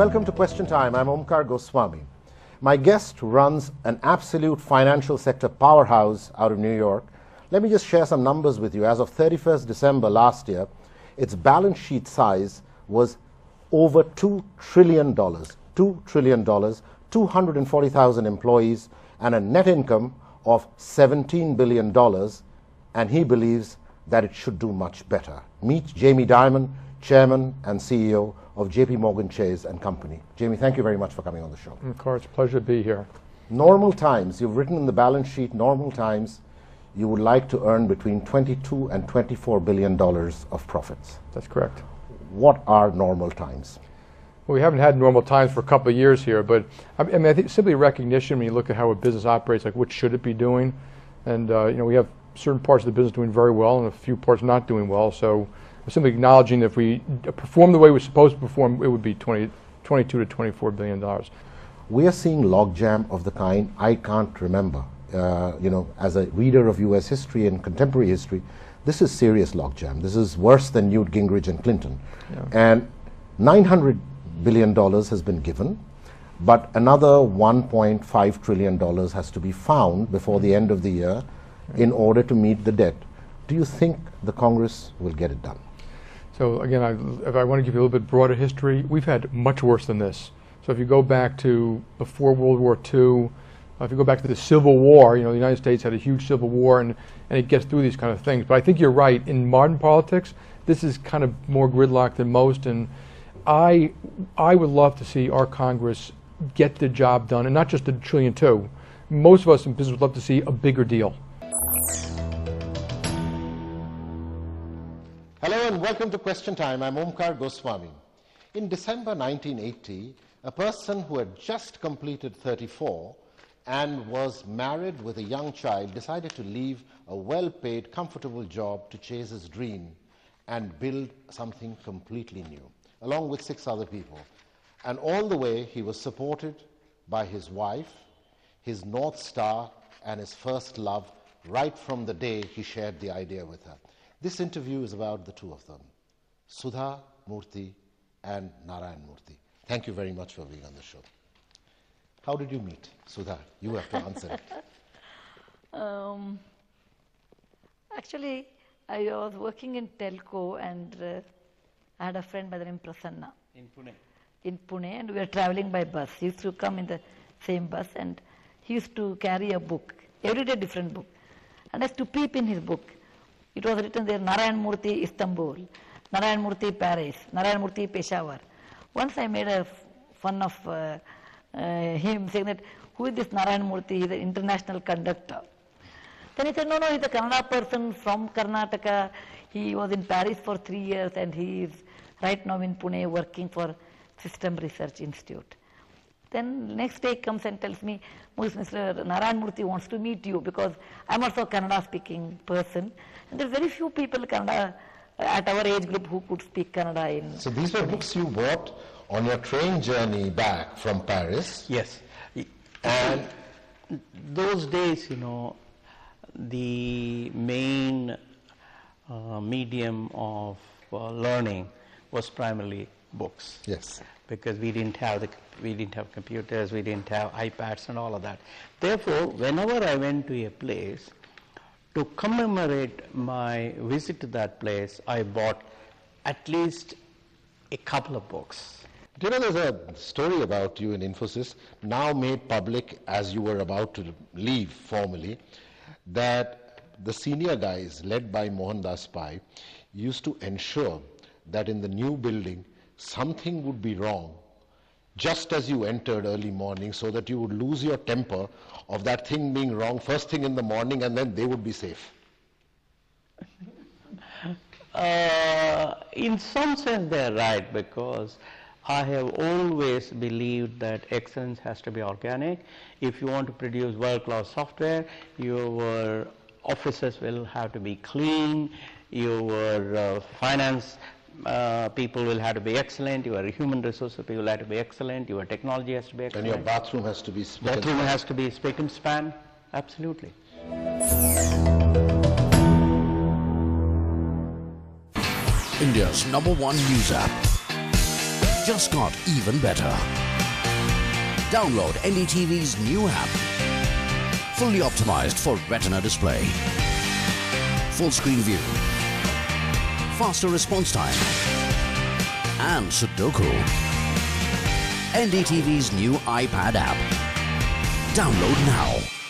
Welcome to Question Time. I'm Omkar Goswami. My guest runs an absolute financial sector powerhouse out of New York. Let me just share some numbers with you. As of 31st December last year, its balance sheet size was over $2 trillion. $2 trillion, 240,000 employees, and a net income of $17 billion. And he believes that it should do much better. Meet Jamie Dimon, Chairman and CEO of JP Morgan Chase and Company. Jamie, thank you very much for coming on the show. Omkar, it's a pleasure to be here. Normal times, you've written in the balance sheet, normal times, you would like to earn between $22 and $24 billion of profits. That's correct. What are normal times? Well, we haven't had normal times for a couple of years here, but I think simply recognition when you look at how a business operates, like what should it be doing, and we have certain parts of the business doing very well and a few parts not doing well. So simply acknowledging that if we perform the way we're supposed to perform, it would be $22 to $24 billion. We are seeing logjam of the kind I can't remember. As a reader of U.S. history and contemporary history, this is serious logjam. This is worse than Newt Gingrich and Clinton. Yeah. And $900 billion has been given, but another $1.5 trillion has to be found before the end of the year in order to meet the debt. Do you think the Congress will get it done? So again, if I want to give you a little bit broader history, we've had much worse than this. So if you go back to before World War II, if you go back to the Civil War, the United States had a huge Civil War, and it gets through these kind of things. But I think you're right. In modern politics, this is kind of more gridlocked than most, and I would love to see our Congress get the job done, and not just the $1.2 trillion. Most of us in business would love to see a bigger deal. Hello and welcome to Question Time. I'm Omkar Goswami. In December 1980, a person who had just completed 34 and was married with a young child decided to leave a well-paid, comfortable job to chase his dream and build something completely new, along with 6 other people. And all the way, he was supported by his wife, his North Star, and his first love, right from the day he shared the idea with her. This interview is about the two of them, Sudha Murthy and Narayan Murthy. Thank you very much for being on the show. How did you meet? Sudha, you have to answer it. Actually, I was working in telco, and I had a friend by the name Prasanna. In Pune, and we were traveling by bus. He used to come in the same bus, and he used to carry a book, every day different book. And I used to peep in his book. It was written there, Narayan Murthy, Istanbul, Narayan Murthy, Paris, Narayan Murthy, Peshawar. Once I made a fun of him, saying that, who is this Narayan Murthy? He's an international conductor. Then he said, no, he's a Kannada person from Karnataka. He was in Paris for 3 years, and he is right now in Pune working for System Research Institute. Then next day he comes and tells me, Mr. Narayan Murthy wants to meet you, because I'm also a Kannada speaking person. And there's very few people Kannada at our age group who could speak Kannada. So these were books you bought on your train journey back from Paris? Yes. And those days, the main medium of learning was primarily books. Yes. Because we didn't have computers, we didn't have iPads and all of that. Therefore, whenever I went to a place, to commemorate my visit to that place, I bought at least a couple of books. Do you know, there's a story about you in Infosys, now made public as you were about to leave formally, that the senior guys, led by Mohandas Pai, used to ensure that in the new building, something would be wrong just as you entered early morning, so that you would lose your temper of that thing being wrong first thing in the morning, and then they would be safe. In some sense they're right, because I have always believed that excellence has to be organic. If you want to produce world-class software, your offices will have to be clean, your finance people will have to be excellent, your human resources people will have to be excellent, your technology has to be excellent. And your bathroom has to be spick and span. Absolutely. India's #1 news app. just got even better. Download NDTV's new app. Fully optimized for retina display. Full screen view. Faster response time. And Sudoku. NDTV's new iPad app. Download now.